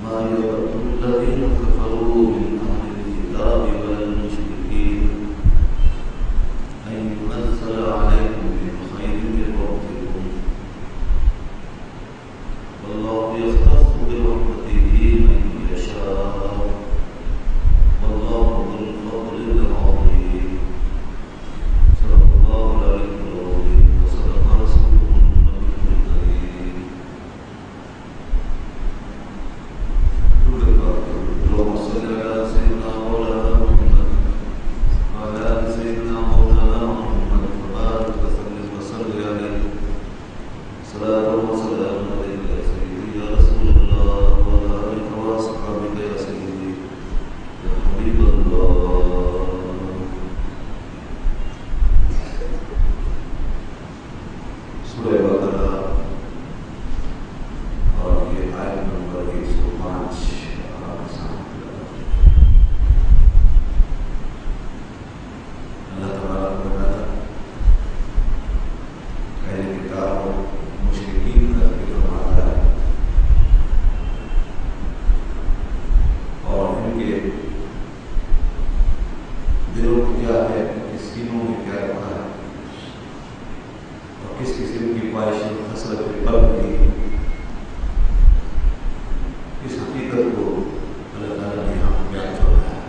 ما يود الذين كفروا من أهل الكتاب والمشركين أن ينزل عليكم من خير من ربكم والله يختص برحمته من يشاء والله ذو الفضل العظيم. صدق الله العلي العظيم وصدق رسوله النبي الكريم. اللهم صل على سيدنا مولانا محمد وعلى آل سيدنا مولانا محمد وبارك وسلم وصل عليه صلاة وسلام عليك يا سيدي يا رسول الله وعلى آلك وأصحابك يا سيدي يا حبيب الله. سورہ بقرہ اور یہ آیت نمبر 105 آپ کے سامنے اللہ تبارک و تعالیٰ اہل کتاب اور مشرکین کا ذکر فرماتا ہے اور ان کے دلوں میں کیا ہے، اس سینوں میں کیا رکھا ہے اور کس قسم کی خواہشیں حسرت قلب کی، اس حقیقت کو اللہ تعالیٰ نے یہاں بیان فرمایا ہے.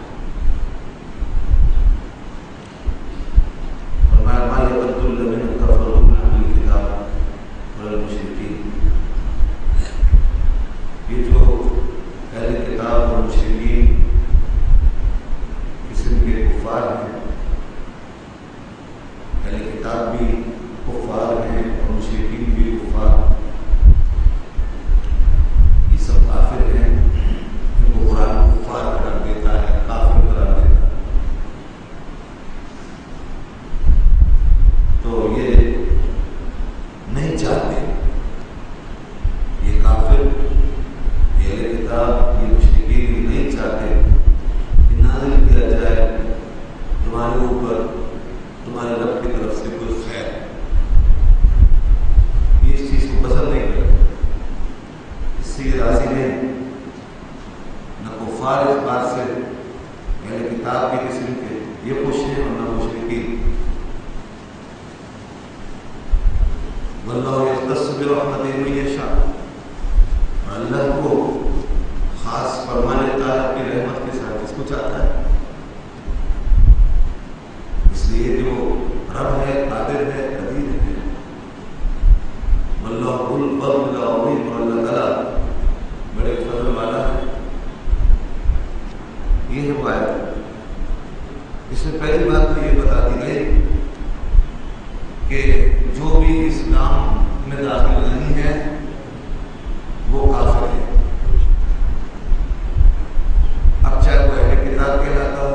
فرمایا ما یود الذین کفروا من اہل الکتاب والمشرکین، یہ جو اہل کتاب اور مشرکین قسم کے کفار ہیں، اہل کتاب بھی کفار ہیں اور مشرکین بھی کفار، یہ سب کافر ہیں. ان کو قرآن کفار قرار دیتا ہے، کافر قرار دیتا ہے. تو یہ نہیں چاہتے، یہ کافر، یہ اہل کتاب، یہ مشرکین نہیں چاہتے کہ نازل کیا جائے تمہارے اوپر تمہارے رب کی طرف سے کوئی خیر. یہ اس چیز کو پسند نہیں کرتے، اس سے راضی نہیں. نہ کفار اس بات سے اہل کتاب کی قسم کے یہ خوش ہیں اور نہ مشرکین. واللہ یختص برحمتہ من یشاء، اور اللہ کو خاص فرما لیتا ہے اپنی رحمت کے ساتھ جس کو چاہتا ہے. اس لیے جو رب ہے، قادر ہے، قدیر ہے. واللہ ذو الفضل العظیم، اور اللہ تعالیٰ بڑے فضل والا ہے. یہ ہے وہ آیت. اس میں پہلی بات تو یہ بتا دی گئی کہ جو بھی اسلام میں داخل نہیں ہے وہ کافر ہے. اب چاہے وہ اہل کتاب کہلاتا ہو،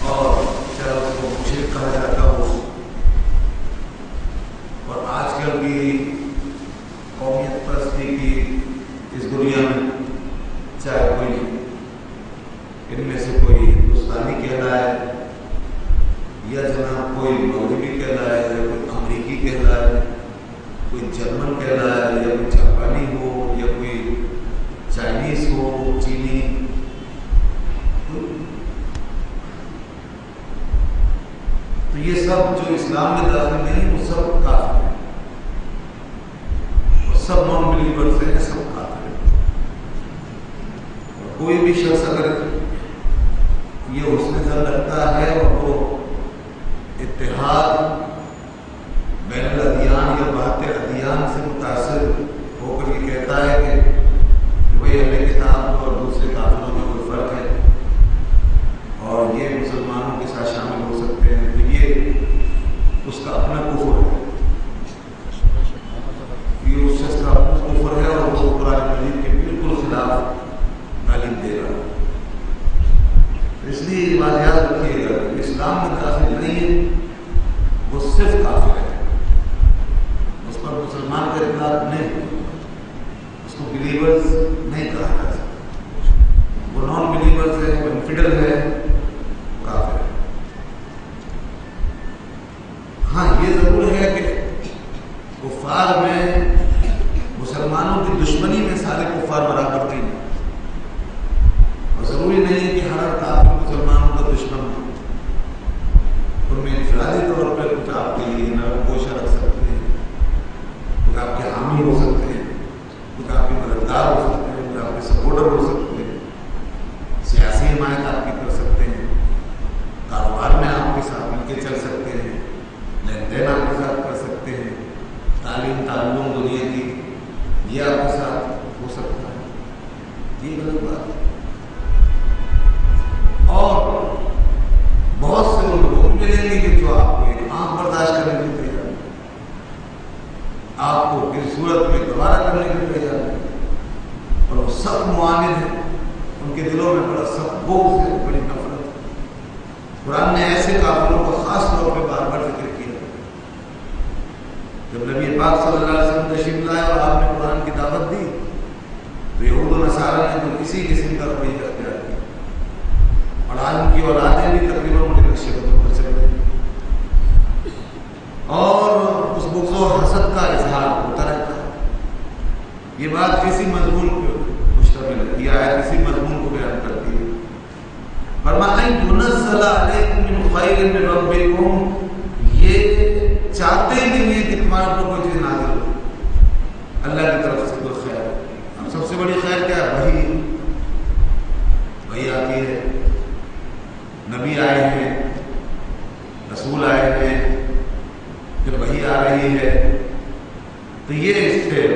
اور چاہے اس کو مشرک کہا جاتا ہو. اور آج کل کی قومیت پرستی کی اس دنیا میں چاہے کوئی ان میں سے کوئی ہندوستانی کہلائے یا جناب کوئی مغربی کہلائے یا کوئی امریکی کہلائے، کوئی جرمن کہلائے یا کوئی جاپانی ہو یا کوئی چائنیز ہو، چینی، تو یہ سب جو اسلام میں داخل نہیں وہ سب کافر ہیں، اور سب نان بلیورز ہیں، سب کافر ہیں. اور کوئی بھی شخص اگر یہ حسن ظن رکھتا ہے اور وہ اتحاد بین الادیان یا بحث ادیان سے متاثر ہو کر یہ کہتا ہے کہ بھائی اہل کتاب اور دوسرے کافروں میں کوئی فرق ہے اور یہ مسلمانوں کے ساتھ شامل ہو سکتے ہیں، تو یہ اس کا اپنا کفر ہے. یہ اس شخص کا اپنا کفر ہے اور وہ قرآن مجید کے بالکل خلاف تعلیم دے رہا ہے. اس لیے یہ بات یاد رکھیے گا کہ اسلام میں داخل نہیں ہے وہ صرف کافر ہے، اس پر مسلمان کا اطلاق نہیں، اس کو بلیورز نہیں کہا جا سکتا. وہ نان بلیورز ہے، وہ انفیڈل ہے، کافر ہے. ہاں یہ ضرور ہے کہ کفار میں مسلمانوں کی دشمنی میں سارے کفار برابر نہیں، اور ضروری نہیں ہے کہ ہر کافر مسلمانوں کا دشمن ہو، ان میں انفرادی طور پر کچھ آپ کے لیے نرم رکھ سکتے ہیں، کچھ آپ کے حامی ہو سکتے ہیں، کچھ آپ کے مددگار ہو سکتے ہیں، کچھ آپ کے سپورٹر ہو سکتے ہیں، سیاسی حمایت آپ کی کر سکتے ہیں، کاروبار میں آپ کے ساتھ مل کے چل سکتے ہیں، لین دین آپ کے ساتھ کر سکتے ہیں، تعلیم تعلم دنیا کی یہ آپ کے ساتھ ہو سکتا ہے، یہ غلط بات ہے۔ اور بہت سے لوگ ملیں گے کہ جو آپ کو ایک آنکھ برداشت کرنے کے لیے تیار، آپ کو کسی صورت میں دوبارہ کرنے کے لیے تیار ہے، اور وہ سخت معاند ہیں، ان کے دلوں میں بڑا سخت بغض ہے، بڑی نفرت ہے۔ قرآن نے ایسے کافروں کو خاص طور پہ بار بار ذکر کیا۔ جب نبی پاک صلی اللہ علیہ وسلم تشریف لائے اور آپ نے قرآن کی دعوت دی تو یہود و نصارہ نے تو کسی قسم کا رویہ اختیار کیا، اور آج ان کی اولادیں بھی تقریباً ان کے نقشے قدم پر چل رہی، اور اس بغض و حسد کا اظہار ہوتا رہتا ہے۔ یہ بات کسی مضمون پہ مشتمل ہے، یہ آیت کسی مضمون کو بیان کرتی ہے۔ فرمایا يُنَزَّلَ عَلَيْكُم مِّن خَيْرٍ مِّن رَّبِّكُم، یہ چاہتے ہی نہیں ہے کہ تمہارے اوپر کوئی چیز نازل ہو، اللہ کی طرف سے کوئی خیر۔ اب سب سے بڑی خیر کیا ہے؟ وحی آتی ہے، نبی آئے ہیں، رسول آئے ہیں، پھر وحی آ رہی ہے، تو یہ اس سے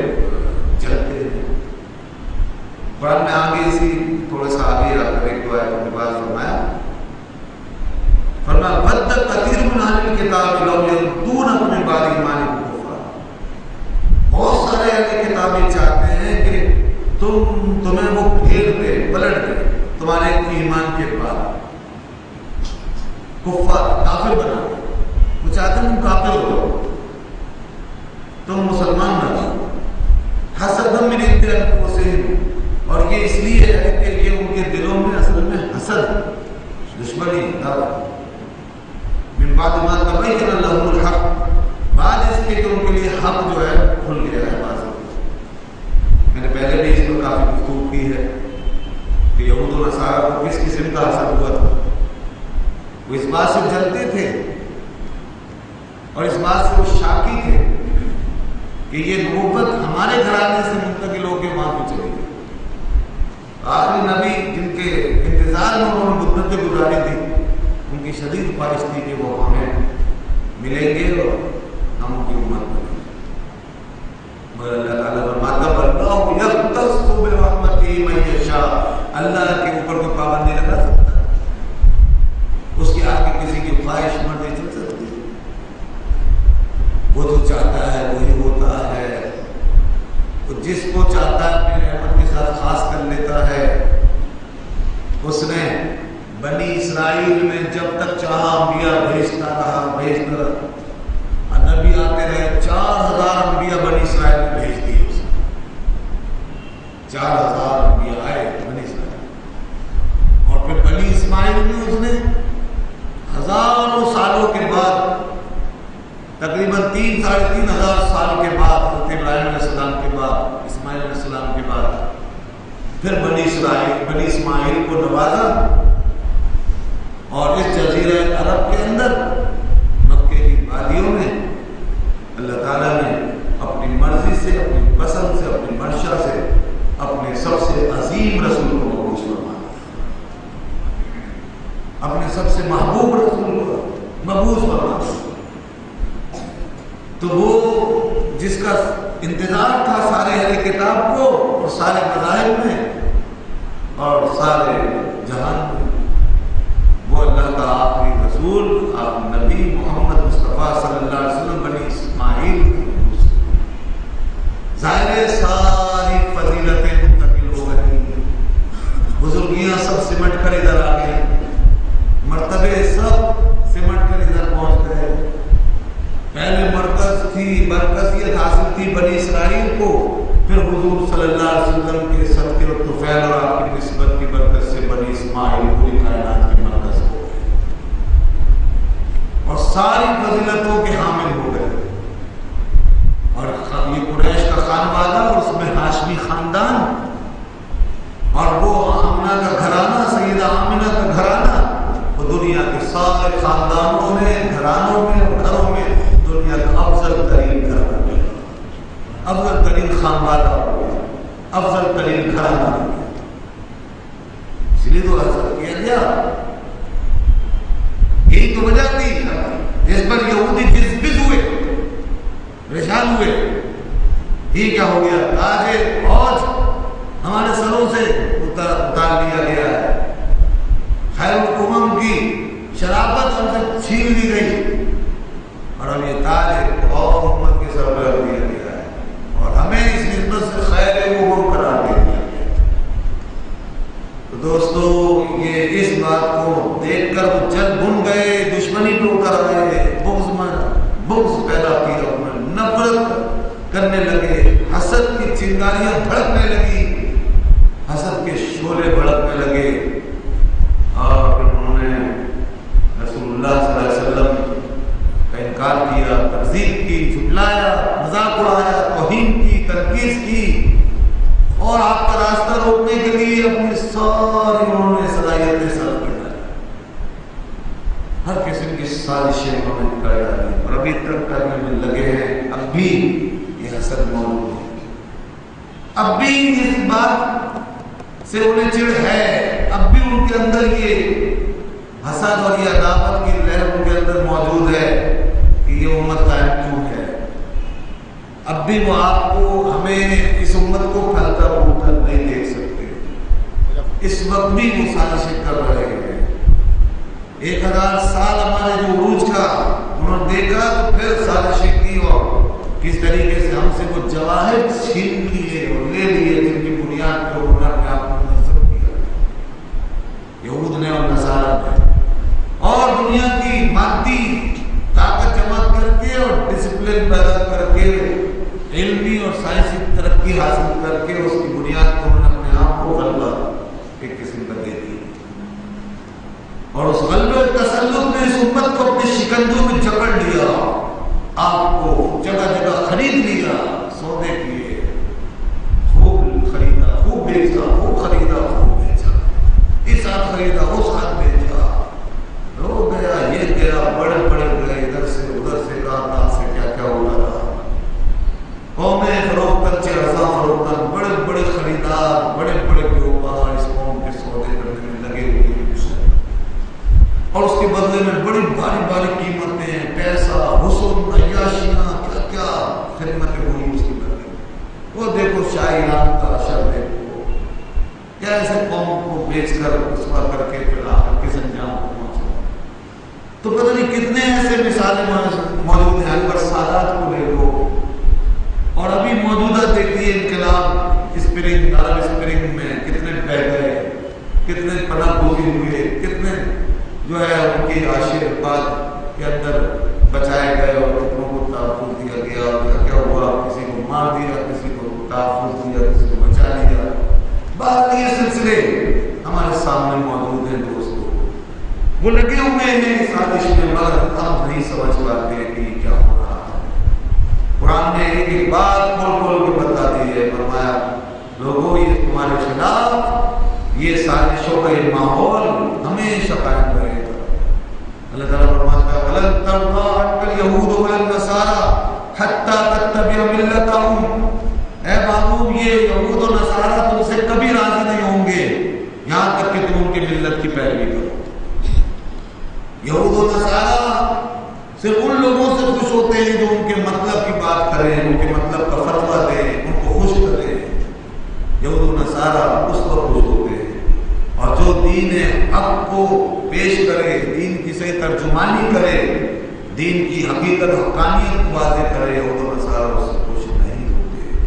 چلتے ہیں۔ قرآن میں آگے اسی تھوڑا سا آگے آ کر ایک دو آیتوں کے بعد فرمایا وَدَّ كَثِيرٌ مِّنْ أَهْلِ الْكِتَابِ لَوْ يَرُدُّونَكُم مِّن بَعْدِ إِيمَانِكُمْ كُفَّارًا، بہت سارے اہل کتاب یہ چاہتے ہیں کہ تمہیں وہ پھیر دے، پلٹ دے تمہارے ایمان کے بعد، کفار کافر بنا دے، وہ چاہتے ہیں تم کافر ہو جاؤ، تم مسلمان نہ ہو، حسد من عند انفسہم، اور یہ اس لیے ہے کہ یہ ان کے دلوں میں اصل میں حسد، دشمنی ہے، من بعد ما تبین لهم الحق، بعد اس کے کہ ان کے لیے حق جو ہے کھل گیا ہے واضح۔ میں نے پہلے بھی اس پر کافی گفتگو کی ہے کہ یہود و نصارہ کو کس قسم کا حسد ہوا تھا۔ وہ اس بات سے جلتے تھے اور اس بات سے وہ شاکی تھے کہ یہ نبوت ہمارے گھرانے سے منتقل ہو کے وہاں پہ چلی گئی۔ آخری نبی جن کے انتظار میں انہوں نے مدتیں گزاری تھی، ان کی شدید خواہش تھی کہ وہ ہمیں ملیں گے اور ہم ان کی امت بنیں گے، مگر اللہ تعالیٰ فرماتا وَاللَّهُ يَخْتَصُّ بِرَحْمَتِهِ مَن يَشَاءُ، اللہ کے اوپر کوئی پابندی لگا سکتا ہے، اس کے آگے کسی کی خواہش مرضی چل سکتی ہے، وہ جو چاہتا ہے وہی ہوتا ہے، وہ جس کو چاہتا ہے اپنی رحمت کے ساتھ خاص کر لیتا ہے۔ اس نے بنی اسرائیل میں جب تک چاہا انبیاء بھیجتا رہا، نبی آتے رہے، 4000 انبیاء بنی اسرائیل میں بھیج دیے اس نے، 4000 انبیاء آئے بنی اسرائیل، اور پھر بنی اسماعیل میں اس نے ہزاروں سالوں کے بعد، تقریباً 3 ساڑھے 3 ہزار سال کے بعد، حضرت ابراہیم علیہ السلام کے بعد، اسماعیل علیہ السلام کے بعد، پھر بنی اسماعیل کو نوازا، اور اس جزیرہ عرب کے اندر مکے کی وادیوں میں اللہ تعالیٰ نے اپنی مرضی سے، اپنی پسند سے، اپنی منشا سے اپنے سب سے عظیم رسول کو مبعوث فرمایا، اپنے سب سے محبوب رسول کو مبعوث فرمایا۔ تو وہ جس کا انتظار تھا سارے اہل کتاب کو اور سارے مذاہب میں اور سارے جہان میں، وہ اللہ کا آخری رسول، آپ نبی محمد مصطفیٰ صلی اللہ علیہ وسلم بنی اسماعیل، ظاہر ساری فضیلتیں منتقل ہو گئی، بزرگیاں سب سمٹ کر ادھر آ گئی، مرتبے سب سمٹ کر ادھر پہنچ گئے۔ پہلے مرکزیت حاصل تھی بنی اسرائیل کو، پھر حضور صلی اللہ علیہ وسلم کے صدقے اور طفیل اور آپ کی نسبت کی برکت سے بنی اسماعیل پوری کائنات کی مرکز ہو گئی، اور ساری فضیلتوں کے حامل ہو گئے. اور یہ قریش کا خانوادہ اور اس میں ہاشمی خاندان اور وہ آمنہ کا گھرانہ، سیدہ آمنہ کا گھرانہ، وہ دنیا کے سارے خاندانوں میں، گھرانوں میں اور گھروں میں دنیا کا افضل ترین گھرانہ، افضل ترین خانوادہ، افضل ترین گھرانہ. اس لیے تو حاصل کیا گیا. یہی تو وجہ تھی جس پر یہودی جذبز ہوئے، پریشان ہوئے. یہ کیا ہو گیا؟ تاج عوج ہمارے سروں سے اتار لیا گیا ہے. خیر الامم کی شرافت ہم سے چھین لی گئی اور اب یہ تاج اور امت کے سر پر رکھ دیا گیا ہے اور ہمیں اس نسبت سے خیر الامم قرار دیا گیا. تو دوستو یہ اس بات کو دیکھ کر وہ جل بن گئے، دشمنی پہ اتر آئے، بغض پیدا کیا، نفرت کرنے لگے، حسد کی چنگاریاں بھڑکنے لگی، حسد کے شعلے بھڑکنے لگے. اور پھر انہوں نے رسول اللہ صلی اللہ علیہ وسلم کا انکار کیا، تکذیب کی، جھٹلایا، مذاق اڑایا، توہین کی، تنقید کی اور آپ کا راستہ روکنے کے لیے اپنی ساری انہوں نے صلاحیتیں صرف کر ڈالی. ہر قسم کی سازشیں انہوں نے کر ڈالی اور ابھی تک کرنے میں لگے ہیں. اب بھی یہ حسد موجود ہے، اب بھی اس بات سے انہیں چڑ ہے، اب بھی ان کے اندر یہ حسد اور یہ عداوت کی لہر ان کے اندر موجود ہے کہ یہ امت قائم کیوں ہے. اب بھی وہ آپ کو، ہمیں اس امت کو پھلتا پھولتا نہیں دیکھ سکتے. اس وقت بھی وہ سازشیں کر رہے ہیں. 1000 سال ہمارے جو عروج کا انہوں نے دیکھا تو پھر سازشیں کی اور کس طریقے سے ہم سے وہ جواہر چھین لیے اور لے لیے جن کی بنیاد پر انہوں نے اپنے آپ کو نصب کیا، یہود نے اور نصارہ نے، اور دنیا کی مادی طاقت جمع کر کے اور ڈسپلن پیدا کر کے علمی اور سائنسی ترقی حاصل کر کے اس کی بنیاد پر انہوں نے اپنے آپ کو غلبہ ایک قسم کا دے دیا اور اس غلبے تسلط نے اس امت کو اپنے شکنجوں میں جکڑ لیا، آپ کو جگہ جگہ خرید لیا، سودے کیے، خوب خریدا، خوب بیچا، خوب خریدا، خوب بیچا، اس ہاتھ خریدا، اس ہاتھ بیچا، رو گیا، یہ گیا، بڑے بڑے گئے، ادھر سے ادھر سے کہاں سے کیا کیا ہو رہا. قومیں فروختن چرزاں فروختن، بڑے بڑے خریدار، بڑے بڑے بیوپار اس قوم کے سودے کرنے میں لگے ہوئے اور اس کے بدلے میں بڑی باری باری قیمتیں، پیسہ، حسن، عیاشیاں، کیا کیا خدمتیں ہوئی اس کے بدلے. وہ دیکھو شاعران کا اشر دیکھو کیسے قوم کو بیچ کر رسوا کر کے پھر آخر کس انجام کو پہنچا. تو پتہ نہیں کتنے ایسے مثالیں موجود ہیں. اکبر سادات کو لے لو اور ابھی موجودہ دیکھیے انقلاب اسپرنگ، عرب اسپرنگ میں کتنے بہ گئے، کتنے پناہ گزین ہوئے، کتنے جو ہے ان کی آشیرواد کے اندر بچائے گئے اور کتنوں کو تحفظ دیا گیا. اور کیا ہوا، کسی کو مار دیا، کسی کو تحفظ دیا، کسی کو بچا لیا. بعد یہ سلسلے ہمارے سامنے موجود ہیں دوستوں. وہ لگے ہوئے ہیں اس سازش میں مگر ہم نہیں سمجھ پاتے کہ کیا ہو رہا ہے. قرآن نے ایک بات کھول کھول کے بتا دی ہے، فرمایا لوگوں یہ تمہارے خلاف یہ سازشوں کا یہ ماحول ہمیشہ قائم رہے گا. اللہ تعالیٰ فرماتا ہے وَلَن تَرْضَىٰ عَنْكَ الْيَهُودُ وَلَا النَّصَارَىٰ حَتَّىٰ تَتَّبِعَ مِلَّتَهُمْ. اے محبوب یہ یہود و نصارہ تم سے کبھی راضی نہیں ہوں گے یہاں تک کہ تم ان کی ملت کی پیروی کرو. یہود و نصارہ صرف ان لوگوں سے خوش ہوتے ہیں جو ان کے مطلب کی بات کریں، ان کے مطلب کا فتویٰ دیں، ان کو خوش کریں. یہود و نصارہ اس پر خوش ہوتے ہیں اور جو دین حق کو پیش کرے، دین کی صحیح ترجمانی کرے، دین کی حقیقت حقانیت واضح کرے، یہود و نصارہ اس سے خوش نہیں ہوتے.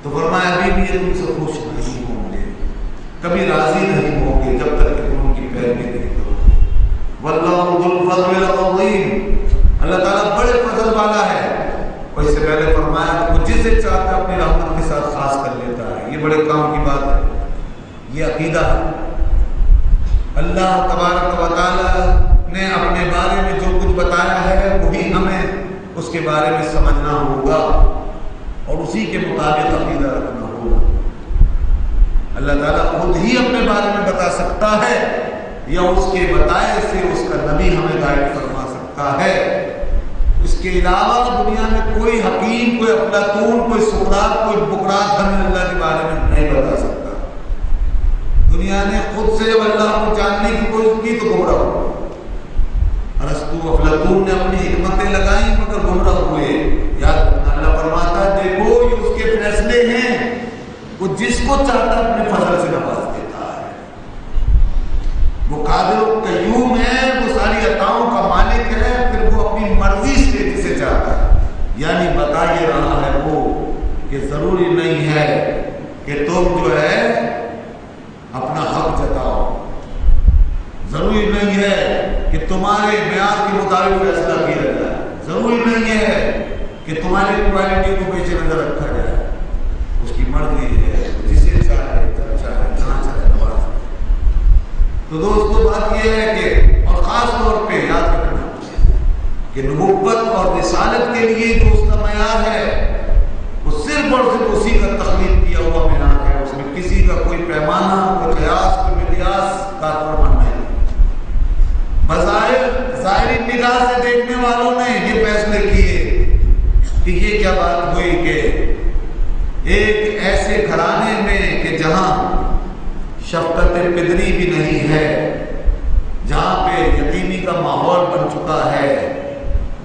تو فرمایا ابھی بھی یہ تم سے خوش نہیں ہوں گے، کبھی راضی نہیں ہوں گے جب تک کہ تم ان کی پیروی نہیں کرو. واللہ ذو الفضل العظیم، اللہ تعالیٰ بڑے فضل والا ہے. اور اس سے پہلے فرمایا کہ وہ جسے چاہتا ہے اپنی رحمت کے ساتھ خاص کر لیتا ہے. یہ بڑے کام کی بات ہے، یہ عقیدہ ہے. اللہ تبارک و تعالیٰ نے اپنے بارے میں جو کچھ بتایا ہے وہی ہمیں اس کے بارے میں سمجھنا ہوگا اور اسی کے مطابق عقیدہ رکھنا ہوگا۔ اللہ تعالیٰ خود ہی اپنے بارے میں بتا سکتا ہے یا اس کے بتائے سے اس کا نبی ہمیں گائیڈ فرما سکتا ہے۔ اس کے علاوہ دنیا میں کوئی حکیم، کوئی افلاطون، کوئی سقراط، کوئی بقراط ہمیں اللہ کے بارے میں نہیں بتا سکتا۔ دنیا نے خود سے اللہ کو جاننے کی کوشش کی تو گمراہ ہوا۔ ارسطو، افلاطون نے اپنی حکمتیں لگائیں مگر گمراہ ہوئے۔ یاد رکھنا، اللہ فرماتا ہے دیکھو یہ اس کے فیصلے ہیں، وہ جس کو چاہتا ہے اپنے فضل سے نواز دیتا ہے۔ وہ قادر و قیوم ہے، وہ ساری عطاؤں کا مالک ہے، پھر وہ اپنی مرضی سے جسے چاہتا ہے۔ یعنی بتا یہ رہا ہے وہ کہ ضروری نہیں ہے کہ تم جو ہے اپنا حق جتاؤ، ضروری نہیں ہے کہ تمہارے معیار کے مطابق فیصلہ کیا جائے، ضروری نہیں ہے کہ تمہاری کوالٹی کو پیچھے نظر رکھا جائے۔ اس کی مرضی ہے، جسے چاہے جب چاہے جہاں چاہے نواز۔ تو دوستو بات یہ ہے کہ اور خاص طور پہ یاد رکھنا کہ نبوت اور رسالت کے لیے جو اس کا معیار ہے وہ صرف اور صرف اسی کا تخلیق کیا ہوا معیار ہے۔ اس میں کسی کا کوئی پیمانہ، کوئی قیاس، کوئی مقیاس کارفرما نہیں۔ بظاہر ظاہری نگاہ سے دیکھنے والوں نے یہ فیصلے کیے کہ یہ کیا بات ہوئی کہ ایک ایسے گھرانے میں کہ جہاں شفقت پدری بھی نہیں ہے، جہاں پہ یتیمی کا ماحول بن چکا ہے،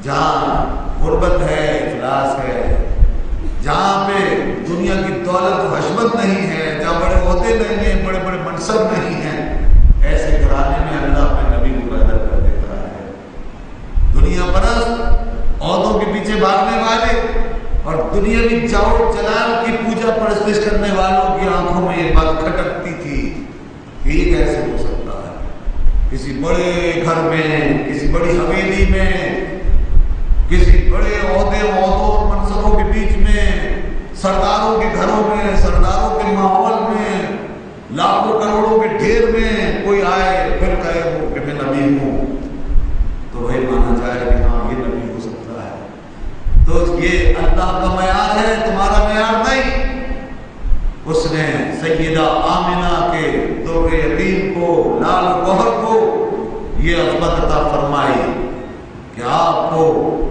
جہاں غربت ہے، افلاس ہے، جہاں پہ دنیا کی دولت و حشمت نہیں ہے، جہاں بڑے عہدے نہیں ہیں، بڑے بڑے منصب نہیں ہیں، ایسے گھرانے میں اللہ اپنے نبی کو پیدا کر دیتا ہے۔ دنیا پرست، عہدوں کے پیچھے بھاگنے والے اور دنیاوی جاؤ جلال کی پوجا پرستش کرنے والوں کی آنکھوں میں یہ بات کھٹکتی تھی کہ یہ کیسے ہو سکتا ہے۔ کسی بڑے گھر میں، کسی بڑی حویلی میں، کسی بڑے عہدوں اور منصبوں کے بیچ میں، سرداروں کے گھروں میں، سرداروں کے ماحول میں، لاکھوں کروڑوں کے ڈھیر میں کوئی آئے پھر کہے وہ کہ میں نبی ہوں، تو وہی مانا جائے کہ ہاں یہ نبی ہو سکتا ہے۔ تو یہ اللہ کا معیار ہے، تمہارا معیار نہیں۔ اس نے سیدہ آمنہ کے در یتیم کو، لال گوہر کو یہ عظمت عطا فرمائی کہ آپ کو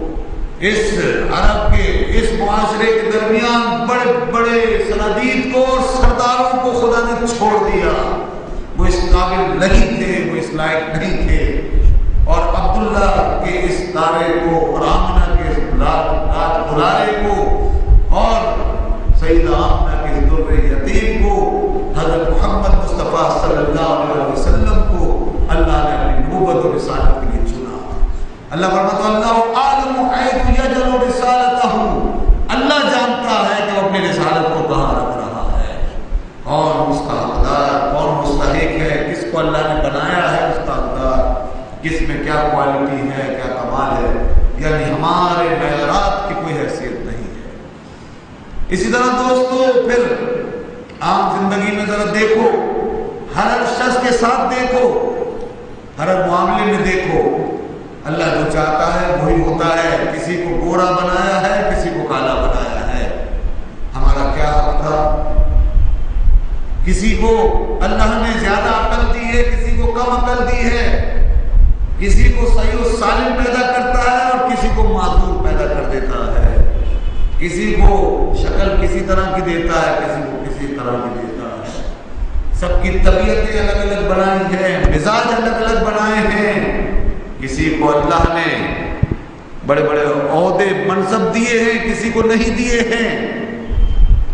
اس عرب کے اس معاشرے کے درمیان بڑے بڑے سنادید کو اور سرداروں کو خدا نے چھوڑ دیا۔ وہ اس قابل نہیں تھے، وہ اس لائق نہیں تھے، اور عبداللہ کے اس دارے کو اور آمنہ کے اس رات بلارے کو اور سیدہ آمنہ کے در یتیم کو، حضرت محمد مصطفیٰ صلی اللہ علیہ وسلم کو اللہ نے اپنی نبوت و رسالت کے لیے چنا۔ اللہ فرماتا ہے اللہ عالم حیث یجعل رسالتہ، اللہ جانتا ہے کہ وہ اپنی رسالت کو کہاں رکھ رہا ہے، کون اس کا حقدار، کون مستحق ہے، کس کو اللہ نے بنایا ہے اس کا حقدار، کس میں کیا کوالٹی ہے، کیا کمال ہے۔ یعنی ہمارے معیارات کی کوئی حیثیت نہیں ہے۔ اسی طرح دوستو پھر عام زندگی میں ذرا دیکھو، ہر شخص کے ساتھ دیکھو، ہر معاملے میں دیکھو، اللہ جو چاہتا ہے وہی ہوتا ہے۔ کسی کو گورا بنایا ہے، کسی کو کالا بنایا ہے، ہمارا کیا حق تھا؟ کسی کو اللہ نے زیادہ عقل دی ہے، کسی کو کم عقل دی ہے، کسی کو صحیح و سالم پیدا کرتا ہے اور کسی کو معذور پیدا کر دیتا ہے، کسی کو شکل کسی طرح کی دیتا ہے، کسی کو کسی طرح کی دیتا ہے۔ سب کی طبیعتیں الگ الگ بنائی ہیں، مزاج الگ الگ بنائے ہیں۔ کسی کو اللہ نے بڑے بڑے عہدے منصب دیے ہیں، کسی کو نہیں دیے ہیں،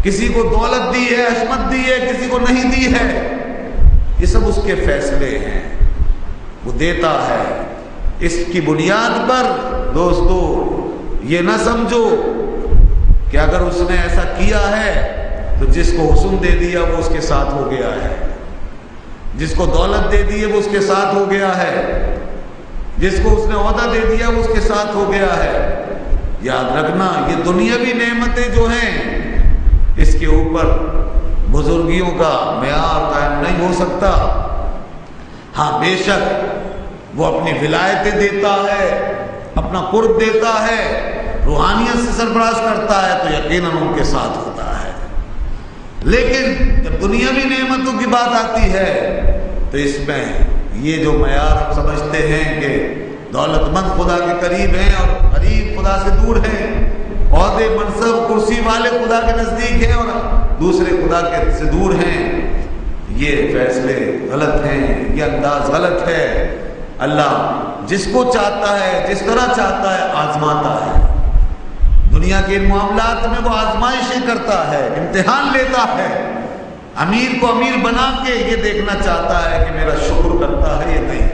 کسی کو دولت دی ہے، عصمت دی ہے، کسی کو نہیں دی ہے۔ یہ سب اس کے فیصلے ہیں، وہ دیتا ہے۔ اس کی بنیاد پر دوستو یہ نہ سمجھو کہ اگر اس نے ایسا کیا ہے تو جس کو حسن دے دیا وہ اس کے ساتھ ہو گیا ہے، جس کو دولت دے دی ہے وہ اس کے ساتھ ہو گیا ہے، جس کو اس نے عہدہ دے دیا وہ اس کے ساتھ ہو گیا ہے۔ یاد رکھنا یہ دنیاوی نعمتیں جو ہیں اس کے اوپر بزرگیوں کا معیار قائم نہیں ہو سکتا۔ ہاں بے شک وہ اپنی ولایتیں دیتا ہے، اپنا قرب دیتا ہے، روحانیت سے سرفراز کرتا ہے تو یقیناً ان کے ساتھ ہوتا ہے۔ لیکن جب دنیاوی نعمتوں کی بات آتی ہے تو اس میں یہ جو معیار ہم سمجھتے ہیں کہ دولت مند خدا کے قریب ہیں اور غریب خدا سے دور ہیں، عہدے منصب کرسی والے خدا کے نزدیک ہیں اور دوسرے خدا کے سے دور ہیں، یہ فیصلے غلط ہیں، یہ انداز غلط ہے۔ اللہ جس کو چاہتا ہے جس طرح چاہتا ہے آزماتا ہے۔ دنیا کے معاملات میں وہ آزمائشیں کرتا ہے، امتحان لیتا ہے۔ امیر کو امیر بنا کے یہ دیکھنا چاہتا ہے کہ میرا شکر کرتا ہے یا نہیں،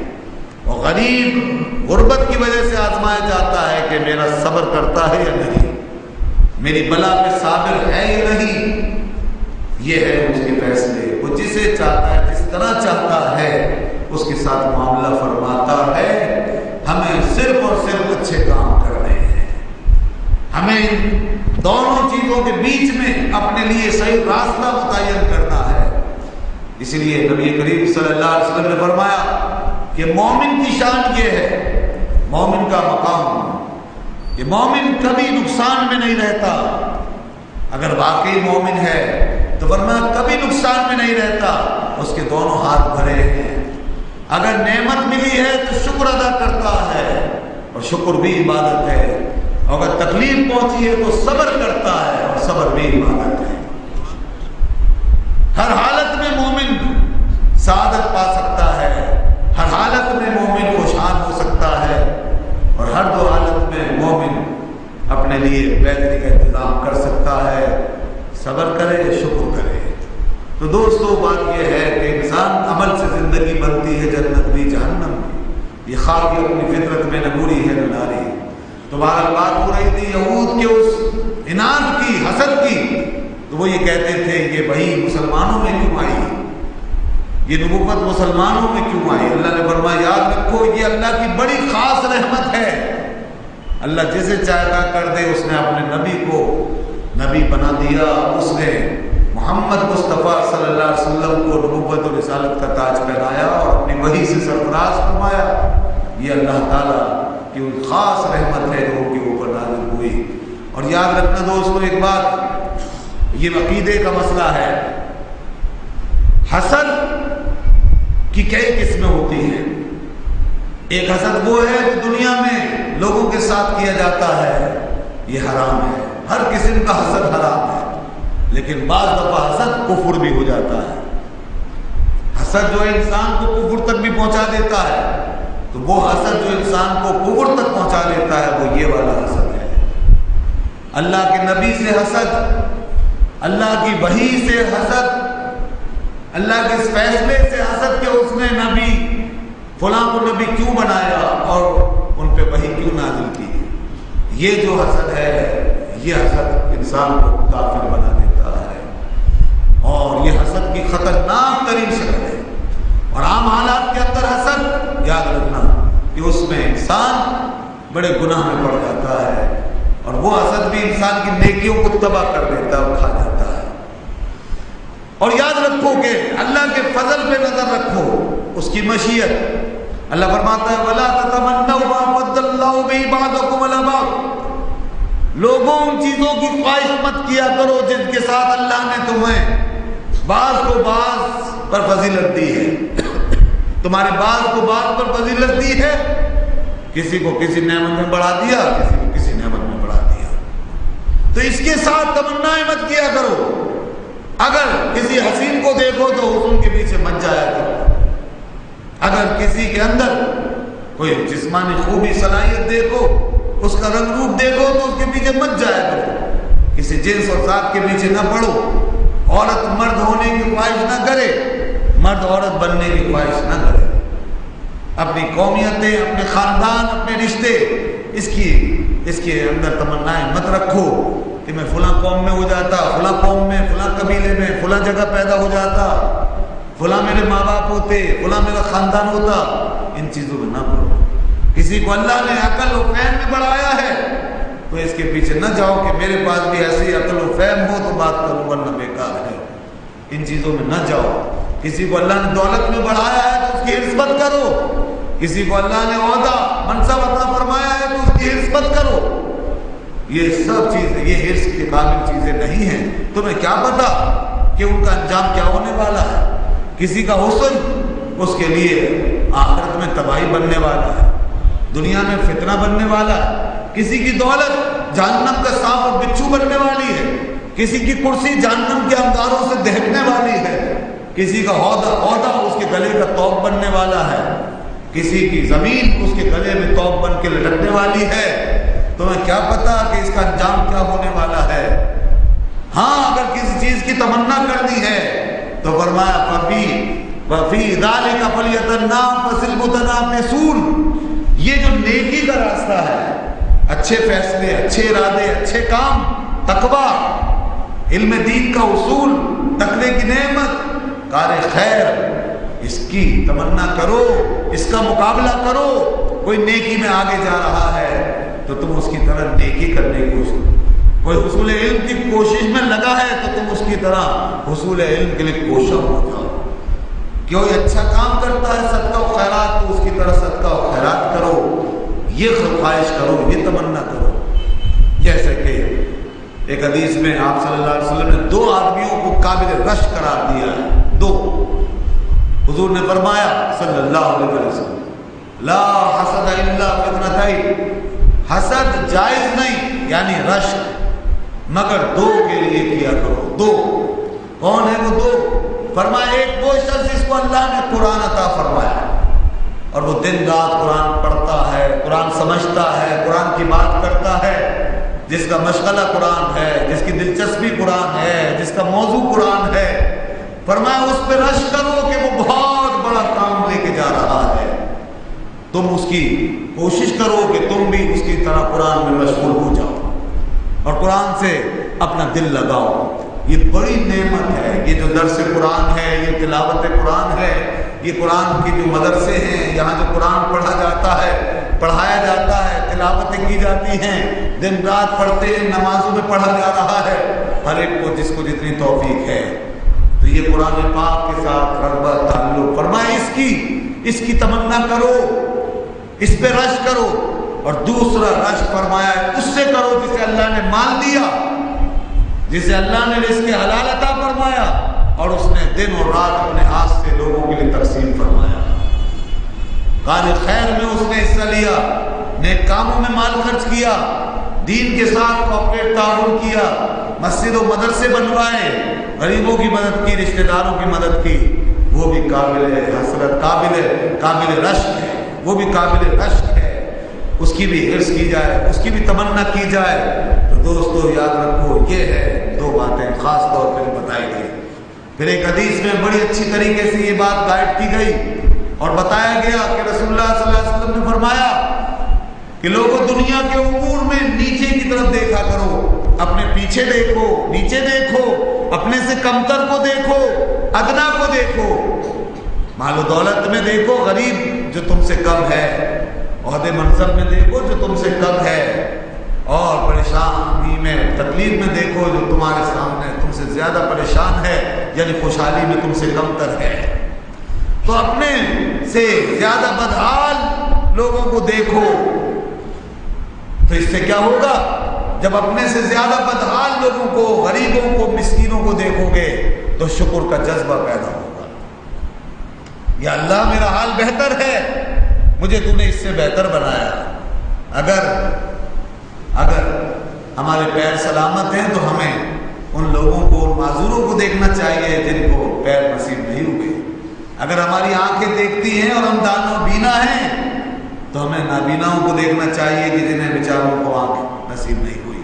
اور غریب غربت کی وجہ سے آزمایا جاتا ہے کہ میرا صبر کرتا ہے یا نہیں، میری بلا پہ صابر ہے یا نہیں۔ یہ ہے اس کے فیصلے، وہ جسے چاہتا ہے جس طرح چاہتا ہے اس کے ساتھ معاملہ فرماتا ہے۔ ہمیں صرف اور صرف اچھے کام کرنے ہیں، ہمیں دونوں چیزوں کے بیچ میں اپنے لیے صحیح راستہ متعین کرنا ہے۔ اسی لیے نبی کریم صلی اللہ علیہ وسلم نے فرمایا کہ مومن کی شان یہ ہے، مومن کا مقام کہ مومن کبھی نقصان میں نہیں رہتا۔ اگر واقعی مومن ہے تو فرمایا کبھی نقصان میں نہیں رہتا، اس کے دونوں ہاتھ بھرے ہیں۔ اگر نعمت ملی ہے تو شکر ادا کرتا ہے، اور شکر بھی عبادت ہے، اور اگر تکلیف پہنچی ہے تو صبر کرتا ہے، اور صبر بھی عبادت ہے۔ ہر حالت میں مومن سعادت پا سکتا ہے، ہر حالت میں مومن خوشحال ہو سکتا ہے، اور ہر دو حالت میں مومن اپنے لیے بہتری کا انتظام کر سکتا ہے۔ صبر کرے، شکر کرے۔ تو دوستو بات یہ ہے کہ انسان عمل سے زندگی بنتی ہے، جنت بھی جہنم بھی، یہ خواب کی اپنی فطرت میں نموری ہے ناری۔ تو بہرحال بات ہو رہی تھی یہود کے اس اناد کی، حسد کی، تو وہ یہ کہتے تھے یہ وحی مسلمانوں میں کیوں آئی، یہ نبوت مسلمانوں میں کیوں آئی؟ اللہ نے فرمایا یاد رکھو یہ اللہ کی بڑی خاص رحمت ہے، اللہ جسے چاہتا کر دے۔ اس نے اپنے نبی کو نبی بنا دیا، اس نے محمد مصطفیٰ صلی اللہ علیہ وسلم کو نبوت و رسالت کا تاج پہنایا اور اپنی وحی سے سرفراز فرمایا۔ یہ اللہ تعالیٰ کی خاص رحمت ہے جو ان کے اوپر نازل ہوئی۔ اور یاد رکھنا دوستو ایک بات، یہ عقیدے کا مسئلہ ہے۔ حسد کی کئی قسمیں ہوتی ہیں۔ ایک حسد وہ ہے جو دنیا میں لوگوں کے ساتھ کیا جاتا ہے، یہ حرام ہے، ہر قسم کا حسد حرام ہے۔ لیکن بعض دفعہ حسد کفر بھی ہو جاتا ہے۔ حسد جو انسان کو کفر تک بھی پہنچا دیتا ہے، تو وہ حسد جو انسان کو کفر تک پہنچا دیتا ہے وہ یہ والا حسد ہے۔ اللہ کے نبی سے حسد، اللہ کی وحی سے حسد، اللہ کے اس فیصلے سے حسد کہ اس نے نبی فلاں کو نبی کیوں بنایا اور ان پہ وحی کیوں نازل کی۔ یہ جو حسد ہے، یہ حسد انسان کو کافر بنا دیتا ہے، اور یہ حسد کی خطرناک ترین شکل ہے۔ اور عام حالات کے اندر حسد، یاد رکھنا کہ اس میں انسان بڑے گناہ میں پڑ جاتا ہے، اور وہ حسد بھی انسان کی نیکیوں کو تباہ کر دیتا ہے اور کھا جاتا ہے۔ اور یاد رکھو کہ اللہ کے فضل پہ نظر رکھو، اس کی مشیت۔ اللہ فرماتا ہے وَلَا تَتَمَنَّوْا مَا فَضَّلَ اللَّهُ بِهِ بَعْضَكُمْ عَلَىٰ بَعْضٍ۔ لوگوں ان چیزوں کی خواہش مت کیا کرو جن کے ساتھ اللہ نے تمہیں بعض کو بعض پر فضیلت دی ہے، تمہارے بعض کو بعض پر فضیلت دی ہے۔ کسی کو کسی نعمت میں بڑھا دیا، کسی کو کسی نعمت میں بڑھا دیا، تو اس کے ساتھ تمنائیں مت کیا کرو۔ اگر کسی حسین کو دیکھو تو حسن کے پیچھے مت جایا کرو۔ اگر کسی کے اندر کوئی جسمانی خوبی صلاحیت دیکھو، اس کا رنگ روپ دیکھو تو اس کے پیچھے مت جایا کرو۔ کسی جنس اور ذات کے پیچھے نہ پڑو۔ عورت مرد ہونے کی خواہش نہ کرے، مرد عورت بننے کی خواہش نہ کرے۔ اپنی قومیتیں، اپنے خاندان، اپنے رشتے، اس کے اندر تمنائیں مت رکھو کہ میں فلاں قوم میں ہو جاتا، فلاں قوم میں، فلاں قبیلے میں، فلاں جگہ پیدا ہو جاتا، فلاں میرے ماں باپ ہوتے، فلاں میرا خاندان ہوتا۔ ان چیزوں میں نہ پڑو۔ کسی کو اللہ نے عقل و فہم میں بڑھایا ہے تو اس کے پیچھے نہ جاؤ کہ میرے پاس بھی ایسی عقل و فہم ہو تو بات کروں ورنہ بیکار ہے۔ ان چیزوں میں نہ جاؤ۔ کسی کو اللہ نے دولت میں بڑھایا ہے تو اس کی عزت کرو۔ کسی کو اللہ نے عہدہ منصب عطا فرمایا ہے تو اس کی حرص مت کرو. یہ سب چیزیں یہ حرص کے قابل چیزیں نہیں ہیں. تمہیں کیا پتا کہ ان کا انجام کیا ہونے والا ہے. کسی کا حسن اس کے لیے آخرت میں تباہی بننے والا ہے, دنیا میں فتنہ بننے والا ہے. کسی کی دولت جہنم کا سانپ اور بچھو بننے والی ہے. کسی کی کرسی جہنم کے انگاروں سے دہکنے والی ہے. کسی کا عہدہ اس کے گلے کا توق بننے والا ہے. کسی کی زمین اس کے گلے میں توق بن کے لٹکنے والی ہے. تمہیں کیا پتا کہ اس کا انجام کیا ہونے والا ہے. ہاں اگر کسی چیز کی تمنا کرنی ہے تو فرمایا ففی ذالک فلیتنافس المتنافسون. یہ جو نیکی کا راستہ ہے, اچھے فیصلے, اچھے ارادے, اچھے کام, تقوی, علم دین کا اصول, تقوی کی نعمت, کار خیر, اس کی تمنا کرو, اس کا مقابلہ کرو. کوئی نیکی میں آگے جا رہا ہے تو تم اس کی طرح نیکی کرنے کی کوشش کرو. کوئی حصول علم کی کوشش میں لگا ہے تو تم اس کی طرح حصول علم کے لیے کوشش ہو جاؤ. کوئی اچھا کام کرتا ہے صدقہ و خیرات تو اس کی طرح صدقہ و خیرات کرو. یہ خواہش کرو, یہ تمنا کرو. جیسے کہ ایک حدیث میں آپ صلی اللہ علیہ وسلم نے 2 آدمیوں کو قابل رش قرار دیا ہے. 2 حضور نے فرمایا صلی اللہ علیہ وسلم لا حسد الا فتنتین. حسد جائز نہیں یعنی رشک, مگر 2 کے لیے کیا کرو. 2 کون ہے وہ 2؟ فرمایا ایک وہ شخص جس کو اللہ نے قرآن عطا فرمایا اور وہ دن رات قرآن پڑھتا ہے, قرآن سمجھتا ہے, قرآن کی بات کرتا ہے, جس کا مشغلہ قرآن ہے, جس کی دلچسپی قرآن ہے, جس کا موضوع قرآن ہے. فرمایا اس پہ رشک کرو کہ وہ بہت بڑا کام لے کے جا رہا ہے. تم اس کی کوشش کرو کہ تم بھی اس کی طرح قرآن میں مشغول ہو جاؤ اور قرآن سے اپنا دل لگاؤ. یہ بڑی نعمت ہے. یہ جو درس قرآن ہے, یہ تلاوت قرآن ہے, یہ قرآن کی جو مدرسے ہیں, یہاں جو قرآن پڑھا جاتا ہے, پڑھایا جاتا ہے, تلاوتیں کی جاتی ہیں, دن رات پڑھتے ہیں, نمازوں میں پڑھا جا رہا ہے. ہر ایک کو جس کو جتنی توفیق ہے تو یہ قرآن پاک کے ساتھ رغبت تعلق. فرمائے اس کی تمنا کرو, اس پہ رش کرو. اور دوسرا رش فرمایا اس سے کرو جسے اللہ نے مال دیا, جسے اللہ نے رزق حلال عطا فرمایا اور اس نے دن اور رات اپنے ہاتھ سے لوگوں کے لیے تقسیم فرمایا. کار خیر میں اس نے حصہ لیا, نیک کاموں میں مال خرچ کیا, دین کے ساتھ کوآپریٹ تعاون کیا, مسجد و مدرسے بنوائے, غریبوں کی مدد کی, رشتہ داروں کی مدد کی. وہ بھی قابل حسرت, قابل رشک ہے. وہ بھی قابل رشک ہے. اس کی بھی حرص کی جائے, اس کی بھی تمنا کی جائے. تو دوستو یاد رکھو, یہ ہے 2 باتیں خاص طور پر بتائی گئی. پھر ایک حدیث میں بڑی اچھی طریقے سے یہ بات گائیڈ کی گئی اور بتایا گیا کہ رسول اللہ صلی اللہ علیہ وسلم نے فرمایا کہ لوگوں دنیا کے امور میں نیچے کی طرف دیکھا کرو, اپنے پیچھے دیکھو, نیچے دیکھو, اپنے سے کمتر کو دیکھو, ادنا کو دیکھو, مال و دولت میں دیکھو غریب جو تم سے کم ہے, عہدے منصب میں دیکھو جو تم سے کم ہے, اور پریشانی میں تکلیف میں دیکھو جو تمہارے سامنے تم سے زیادہ پریشان ہے, یعنی خوشحالی میں تم سے کم تر ہے. تو اپنے سے زیادہ بدحال لوگوں کو دیکھو. تو اس سے کیا ہوگا, جب اپنے سے زیادہ بدحال لوگوں کو, غریبوں کو, مسکینوں کو دیکھو گے تو شکر کا جذبہ پیدا ہوگا. یا اللہ میرا حال بہتر ہے, مجھے تو نے اس سے بہتر بنایا. اگر ہمارے پیر سلامت ہیں تو ہمیں ان لوگوں کو, ان معذوروں کو دیکھنا چاہیے جن کو پیر نصیب نہیں ہوئے. اگر ہماری آنکھیں دیکھتی ہیں اور ہم دانا و بینا ہیں تو ہمیں نابیناؤں کو دیکھنا چاہیے کہ جنہیں بیچاروں کو آنکھ نصیب نہیں ہوئی.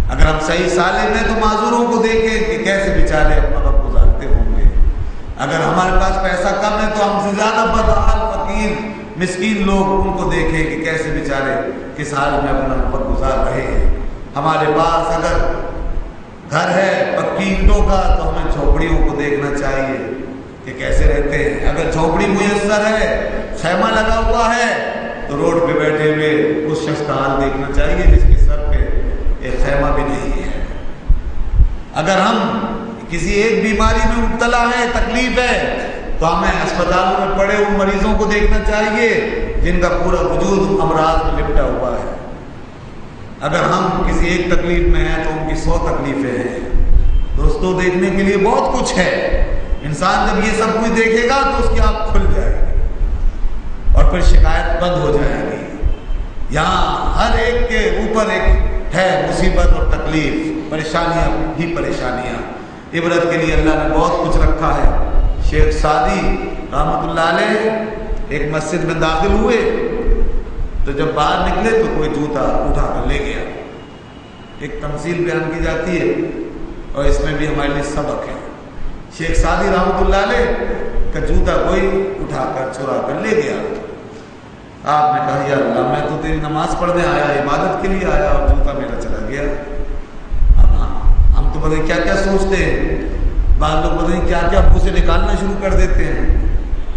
اگر ہم صحیح سالم ہیں تو معذوروں کو دیکھیں کہ کیسے بیچارے اپنا وقت گزارتے ہوں گے. اگر ہمارے پاس پیسہ کم ہے تو ہم سے زیادہ بدحال, فقیر, مسکین لوگ ان کو دیکھیں کہ کیسے بیچارے کس حال میں اپنا وقت گزار رہے ہیں. ہمارے پاس اگر گھر ہے پکی اینٹوں کا تو ہمیں جھوپڑیوں کو دیکھنا چاہیے کہ کیسے رہتے ہیں. اگر جھوپڑی میسر ہے, خیمہ لگا ہوا ہے, تو روڈ پہ بیٹھے ہوئے اس شخص کا حال دیکھنا چاہیے جس کے سر پہ ایک خیمہ بھی نہیں ہے. اگر ہم کسی ایک بیماری میں مبتلا ہے, تکلیف ہے, تو ہمیں اسپتالوں میں پڑے ان مریضوں کو دیکھنا چاہیے جن کا پورا وجود امراض میں لپٹا ہوا ہے. اگر ہم کسی ایک تکلیف میں ہیں تو ان کی 100 تکلیفیں ہیں. دوستو دیکھنے کے لیے بہت کچھ ہے. انسان جب یہ سب کچھ دیکھے گا تو اس کی آنکھ کھل جائے گی اور پھر شکایت بند ہو جائے گی. یہاں ہر ایک کے اوپر ایک ہے مصیبت اور تکلیف، پریشانیاں ہی پریشانیاں. عبرت کے لیے اللہ نے بہت کچھ رکھا ہے. شیخ سعدی رحمۃ اللہ علیہ ایک مسجد میں داخل ہوئے تو جب باہر نکلے تو کوئی جوتا اٹھا کر لے گیا. ایک تمثیل بیان کی جاتی ہے اور اس میں بھی ہمارے لیے سبق ہے. شیخ سعدی رحمۃ اللہ علیہ کا جوتا کوئی اٹھا کر چرا کر لے گیا. آپ نے کہا یا اللہ میں تو تیری نماز پڑھنے آیا، عبادت کے لیے آیا اور جوتا میرا چلا گیا. ہم تو پتہ کیا کیا سوچتے ہیں. بعض لوگ پتہ نہیں کیا کیا منہ سے نکالنا شروع کر دیتے ہیں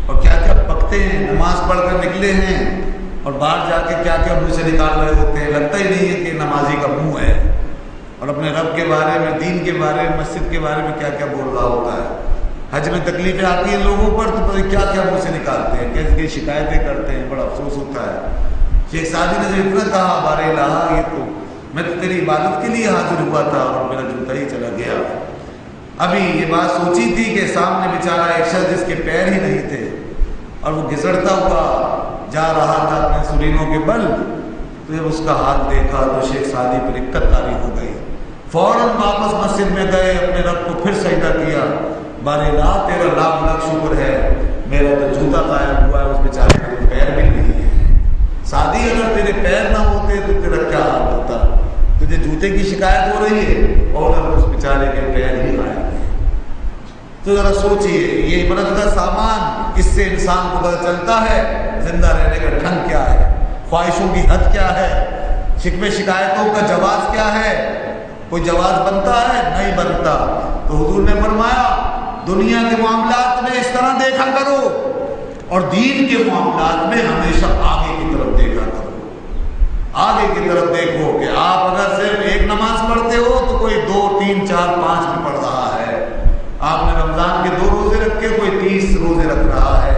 اور کیا کیا پکتے ہیں. نماز پڑھ کر نکلے ہیں اور باہر جا کے کیا کیا منہ سے نکال رہے ہوتے ہیں. لگتا ہی نہیں ہے کہ نمازی کا منہ ہے اور اپنے رب کے بارے میں، دین کے بارے میں، مسجد کے بارے میں کیا کیا بول رہا ہوتا ہے. حج میں تکلیفیں آتی ہیں لوگوں پر تو پتہ کیا کیا منہ سے نکالتے ہیں، کیسے شکایتیں کرتے ہیں. بڑا افسوس ہوتا ہے. شیخ سعدی نے جو اتنا کہا بار الہ یہ تو میں تو تیری عبادت کے لیے حاضر ہوا تھا اور میرا جوتا ہی چلا گیا. ابھی یہ بات سوچی تھی کہ سامنے بیچارہ ایک شخص جس کے پیر ہی نہیں تھے اور وہ گھسڑتا ہوا جا رہا تھا اپنے سرینوں کے بل، تو جب اس کا حال دیکھا تو شیخ سعدی پر اکت طاری ہو گئی. فوراً واپس مسجد میں گئے، اپنے رب کو پھر سجدہ کیا. بار الہ تیرا لاکھ لاکھ شکر ہے، میرا تو جوتا غائب ہوا ہے، اس بیچارے کا پیر بھی نہیں ہے. سعدی اگر تیرے پیر نہ ہوتے تو تیرا کیا حال ہوتا؟ تجھے جوتے کی شکایت ہو رہی ہے اور اس بیچارے کے پیر ہی غائب ہیں. تو ذرا سوچئے یہ عبرت کا سامان، اس سے انسان کو پتہ چلتا ہے زندہ رہنے کا ڈھنگ کیا ہے، خواہشوں کی حد کیا ہے، شکوے شکایتوں کا جواز کیا ہے. کوئی جواز بنتا ہے؟ نہیں بنتا. تو حضور نے فرمایا دنیا کے معاملات میں اس طرح دیکھا کرو اور دین کے معاملات میں ہمیشہ آگے کی طرف دیکھا کرو. آگے کی طرف دیکھو کہ آپ اگر صرف ایک نماز پڑھتے ہو تو کوئی 2 3 4 5 بھی پڑھ رہا ہے. آپ نے رمضان کے 2 روزے رکھے، کوئی 30 روزے رکھ رہا ہے.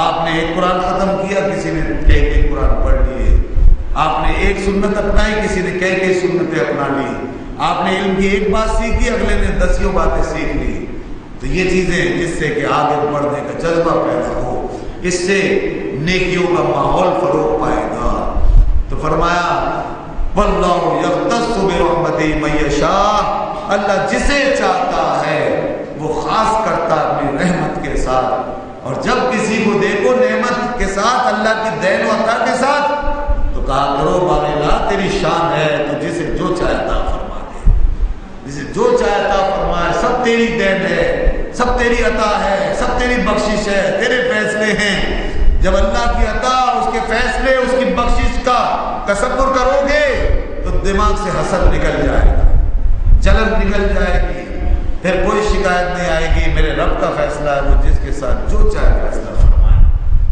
آپ نے ایک قرآن ختم کیا، کسی نے کئی قرآن پڑھ لیے. آپ نے ایک سنت اپنائی، کسی نے کئی سنتیں اپنا لی. آپ نے علم کی ایک بات سیکھی، اگلے نے 10 باتیں سیکھ لی. تو یہ چیزیں جس سے کہ آگے بڑھنے کا جذبہ پیدا ہو، اس سے نیکیوں کا ماحول فروغ پائے گا. تو فرمایا واللہ یختص برحمتہ من یشاء، اللہ جسے چاہتا ہے وہ خاص کرتا اپنی رحمت کے ساتھ. اور جب کسی کو دیکھو نعمت کے ساتھ، اللہ کی دین و عطا کے ساتھ، تو کہا کرو بار الہ تیری شان ہے تو جسے جو چاہتا فرما دے، جسے جو چاہتا فرمائے. سب تیری دین ہے، سب تیری عطا ہے، سب تیری بخشش ہے، تیرے فیصلے ہیں. جب اللہ کی عطا، اس کے فیصلے، اس کی بخشش کا تصور کرو گے تو دماغ سے حسد نکل جائے گا، جلن نکل جائے گی، پھر کوئی شکایت نہیں آئے گی. میرے رب کا فیصلہ ہے، وہ جس کے ساتھ جو چاہے فیصلہ فرمائے،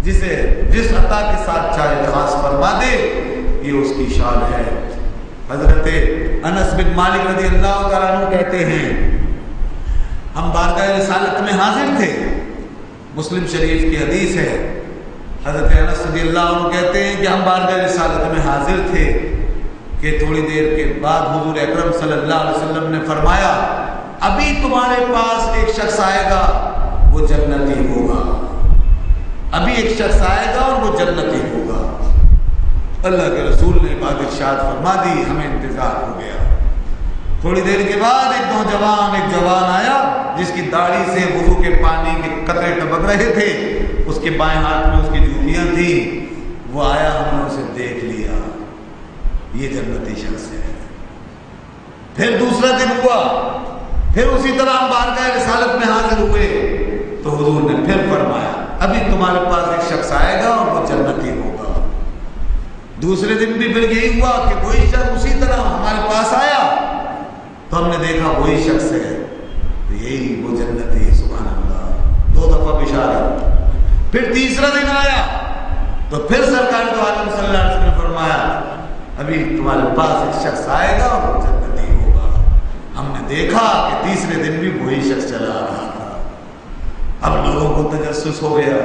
جسے جس عطا کے ساتھ چاہے خاص فرما دے. یہ اس کی شان ہے. حضرت انس بن مالک رضی اللہ تعالیٰ عنہ کہتے ہیں ہم بارگاہ رسالت میں حاضر تھے. مسلم شریف کی حدیث ہے. حضرت انس رضی اللہ عنہ کہتے ہیں کہ ہم بارگاہ رسالت میں حاضر تھے کہ تھوڑی دیر کے بعد حضور اکرم صلی اللہ علیہ وسلم نے فرمایا ابھی تمہارے پاس ایک شخص آئے گا وہ جنتی ہوگا. ابھی ایک شخص آئے گا اور وہ جنتی ہوگا. اللہ کے رسول نے بات ارشاد فرما دی، ہمیں انتظار ہو گیا. تھوڑی دیر کے بعد ایک جوان آیا جس کی داڑھی سے وضو کے پانی کے قطرے ٹپک رہے تھے. اس کے بائیں ہاتھ میں اس کی جوتیاں تھیں. وہ آیا، ہم نے اسے دیکھ لیا، یہ جنتی شخص ہے. پھر دوسرا دن ہوا، پھر اسی طرح ہم بارگاہ رسالت میں حاضر ہوئے تو حضور نے پھر فرمایا ابھی تمہارے پاس ایک شخص آئے گا اور وہ جنتی ہوگا. دوسرے دن بھی پھر یہی ہوا کہ وہی شخص اسی طرح ہمارے پاس آیا تو ہم نے دیکھا وہی شخص ہے، تو یہی وہ جنتی ہے. سبحان اللہ. 2 دفعہ بشارت. پھر تیسرا دن آیا تو پھر سرکار دو عالم صلی اللہ علیہ وسلم نے فرمایا ابھی تمہارے پاس ایک شخص آئے گا اور وہ جنتی ہوگا. ہم نے دیکھا کہ تیسرے دن بھی وہی شخص چلا آ رہا تھا. اب لوگوں کو تجسس ہو گیا،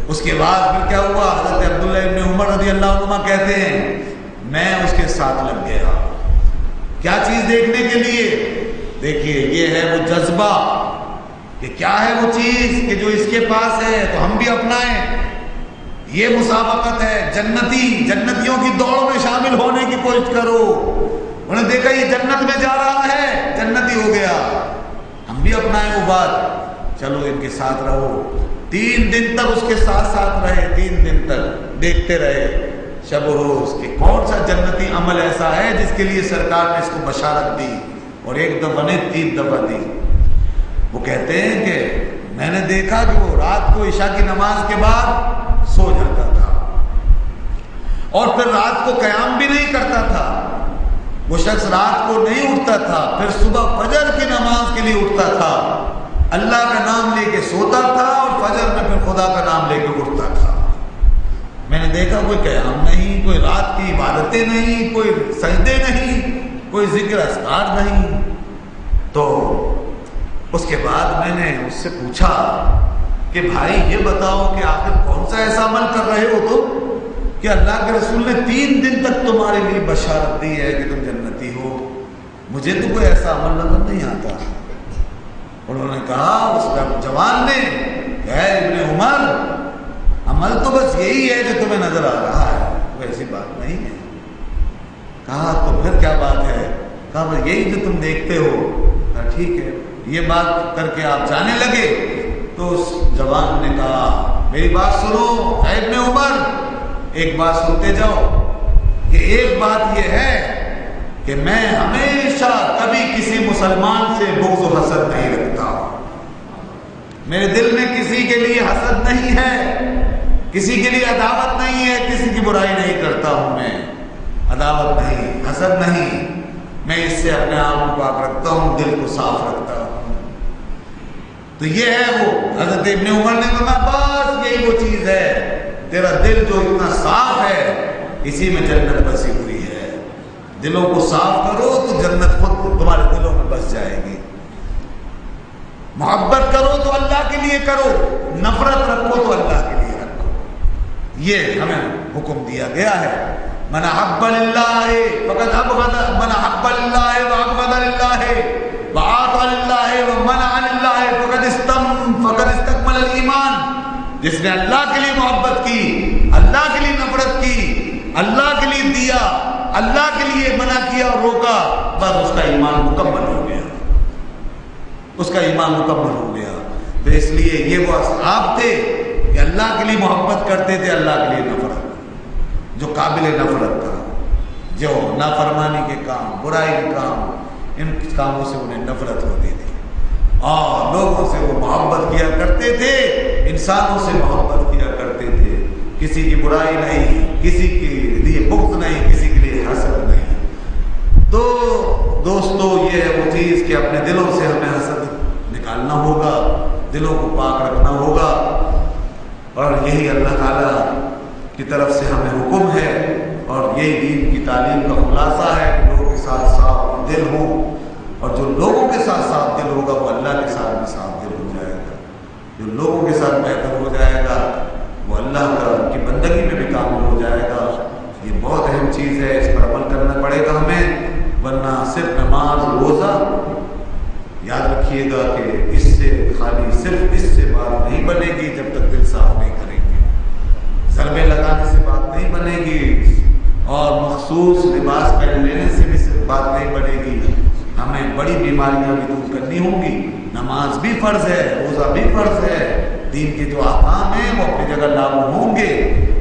اس کے بعد پھر کیا ہوا؟ حضرت عبداللہ ابن عمر رضی اللہ عنہما کہتے ہیں میں اس کے ساتھ لگ گیا. کیا چیز دیکھنے کے لیے؟ دیکھیے یہ ہے وہ جذبہ کہ کیا ہے وہ چیز کہ جو اس کے پاس ہے تو ہم بھی اپنائیں. یہ مسابقت ہے. جنتیوں کی دوڑ میں شامل ہونے کی کوشش کرو. انہوں نے دیکھا یہ جنت میں جا رہا ہے، جنتی ہو گیا، ہم بھی اپنائیں وہ بات. چلو ان کے ساتھ رہو. 3 دن تک اس کے ساتھ ساتھ رہے. 3 دن تک دیکھتے رہے شب و روز کہ کون سا جنتی عمل ایسا ہے جس کے لیے سرکار نے اس کو بشارت دی، اور 1 دفعہ نہیں 3 دفعہ دی. وہ کہتے ہیں کہ میں نے دیکھا کہ وہ رات کو عشاء کی نماز کے بعد سو جاتا تھا اور پھر رات کو قیام بھی نہیں کرتا تھا. وہ شخص رات کو نہیں اٹھتا تھا، پھر صبح فجر کی نماز کے لیے اٹھتا تھا، اللہ کا نام لے کے سوتا تھا اور فجر میں پھر خدا کا نام لے کے اٹھتا تھا. میں نے دیکھا کوئی قیام نہیں، کوئی رات کی عبادتیں نہیں، کوئی سجدے نہیں، کوئی ذکر اذکار نہیں. تو اس کے بعد میں نے اس سے پوچھا کہ بھائی یہ بتاؤ کہ آخر کون سا ایسا عمل کر رہے ہو تم کہ اللہ کے رسول نے 3 دن تک تمہارے لیے بشارت دی ہے کہ تم جنتی ہو؟ مجھے تو کوئی ایسا عمل نظر نہیں آتا. انہوں نے کہا اس جوان نے کہ اے ابن عمر، عمل تو بس یہی ہے جو تمہیں نظر آ رہا ہے، وہ ایسی بات نہیں ہے. کہا تو پھر کیا بات ہے؟ کہا بس یہی جو تم دیکھتے ہو. کہا ٹھیک ہے. یہ بات کر کے آپ جانے لگے تو اس جوان نے کہا میری بات سنو اے ابن عمر، ایک بات سنتے جاؤ کہ ایک بات یہ ہے کہ میں ہمیشہ کبھی کسی مسلمان سے بغض و حسد نہیں رکھتا. میرے دل میں کسی کے لیے حسد نہیں ہے، کسی کے لیے عداوت نہیں ہے، کسی کی برائی نہیں کرتا ہوں. میں عداوت نہیں، حسد نہیں، میں اس سے اپنے آپ کو پاک رکھتا ہوں، دل کو صاف رکھتا ہوں. تو یہ ہے وہ حضرت ابن عمر نے کہا بس یہی وہ چیز ہے، تیرا دل جو اتنا صاف ہے اسی میں جنت بسی ہوئی ہے. دلوں کو صاف کرو تو جنت خود تمہارے دلوں میں بس جائے گی. محبت کرو تو اللہ کے لیے کرو، نفرت رکھو تو اللہ کے لیے رکھو. یہ ہمیں حکم دیا گیا ہے. من احب للہ فقد ابغض، من احب للہ وابغض للہ وآطى للہ ومنع للہ فقد استکمل الایمان. جس نے اللہ کے لیے محبت کی، اللہ کے لیے نفرت کی، اللہ کے لیے دیا، اللہ کے لیے منع کیا اور روکا، بس اس کا ایمان مکمل ہو گیا، اس کا ایمان مکمل ہو گیا. تو اس لیے یہ وہ اصحاب تھے کہ اللہ کے لیے محبت کرتے تھے، اللہ کے لیے نفرت، جو قابل نفرت تھا، جو نافرمانی کے کام، برائی کے کام، ان کاموں سے انہیں نفرت ہوتی تھی اور لوگوں سے وہ محبت کیا کرتے تھے، انسانوں سے محبت کیا کرتے تھے. کسی کی برائی نہیں، کسی کے لیے بغض نہیں، کسی کے لیے حسد نہیں. تو دوستو یہ ہے وہ چیز کہ اپنے دلوں سے ہمیں حسد نکالنا ہوگا، دلوں کو پاک رکھنا ہوگا، اور یہی اللہ تعالیٰ کی طرف سے ہمیں حکم ہے، اور یہی دین کی تعلیم کا خلاصہ ہے کہ لوگوں کے ساتھ صاف دل ہو، اور جو لوگوں کے ساتھ صاف دل ہوگا وہ اللہ کے ساتھ بھی صاف دل ہو جائے گا. جو لوگوں کے ساتھ بہتر ہو جائے گا وہ اللہ کی بندگی میں بھی کامل ہو جائے گا. یہ بہت اہم چیز ہے، اس پر عمل کرنا پڑے گا ہمیں، ورنہ صرف نماز روزہ یاد رکھیے گا کہ اس سے خالی صرف اس سے بات نہیں بنے گی جب تک دل صاف نہیں کریں گے. ضربے لگانے سے بات نہیں بنے گی، اور مخصوص لباس پہن لینے سے بھی صرف بات نہیں بنے گی. ہمیں بڑی بیماریاں بھی دور کرنی ہوں گی. نماز بھی فرض ہے، روزہ بھی فرض ہے، دین کے جو احکام ہیں وہ اپنی جگہ لاگو ہوں گے،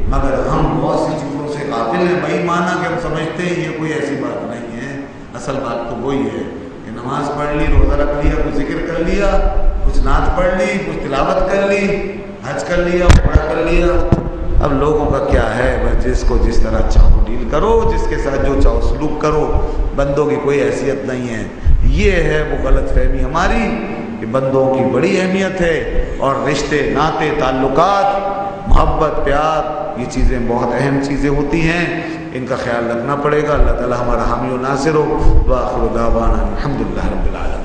مگر ہم بہت سی چیزوں سے غافل ہیں. بھائی مانا کہ ہم سمجھتے ہیں یہ کوئی ایسی بات نہیں ہے. اصل بات تو وہی ہے کہ نماز پڑھ لی، روزہ رکھ لیا، کچھ ذکر کر لیا، کچھ نعت پڑھ لی، کچھ تلاوت کر لی، حج کر لیا، عمرہ کر لیا. اب لوگوں کا کیا ہے، بس جس کو جس طرح چاہو ڈیل کرو، جس کے ساتھ جو چاہو سلوک کرو. بندوں کی کوئی حیثیت نہیں ہے. یہ ہے وہ غلط فہمی ہماری کہ بندوں کی بڑی اہمیت ہے، اور رشتے، ناطے، تعلقات، محبت، پیار، یہ چیزیں بہت اہم چیزیں ہوتی ہیں. ان کا خیال رکھنا پڑے گا. اللہ تعالی ہمارا حامی و ناصر ہو. وآخر دعوانا الحمدللہ رب العالمین.